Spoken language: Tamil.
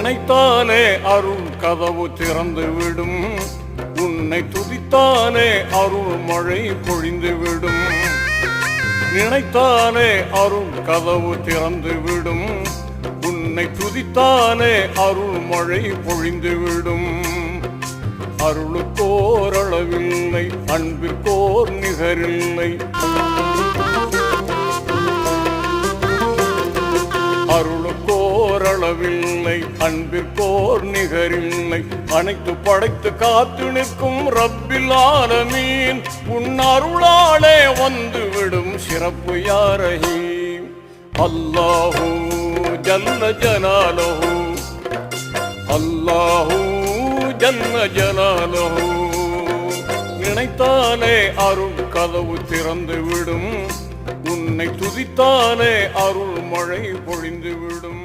நினைத்தாலே அருள் கதவு திறந்து விடும், உன்னை துதித்தாலே அருள் மழை பொழிந்து விடும். நினைத்தாலே அருள் கதவு திறந்து விடும், உன்னை துதித்தாலே அருள் மழை பொழிந்து விடும். அருளுக்கோர் அளவில்லை, அன்பிற்கோர் நிகரில்லை. அருளுக்கோர் அளவில்லை, அன்பிற்கோர் நிகரில்லை. அனைத்து படைத்து காத்து நிற்கும் ரப்பில் ஆலமீன், உன் அருளாலே வந்துவிடும் சிறப்பு யா ரஹீம். அல்லாஹு ஜல்ல ஜலாலுஹு, அல்லாஹு ஜல்ல ஜலாலுஹு. நினைத்தாலே அருள் கதவு திறந்து விடும், உன்னை துதித்தாலே அருள் மழை பொழிந்து விடும்.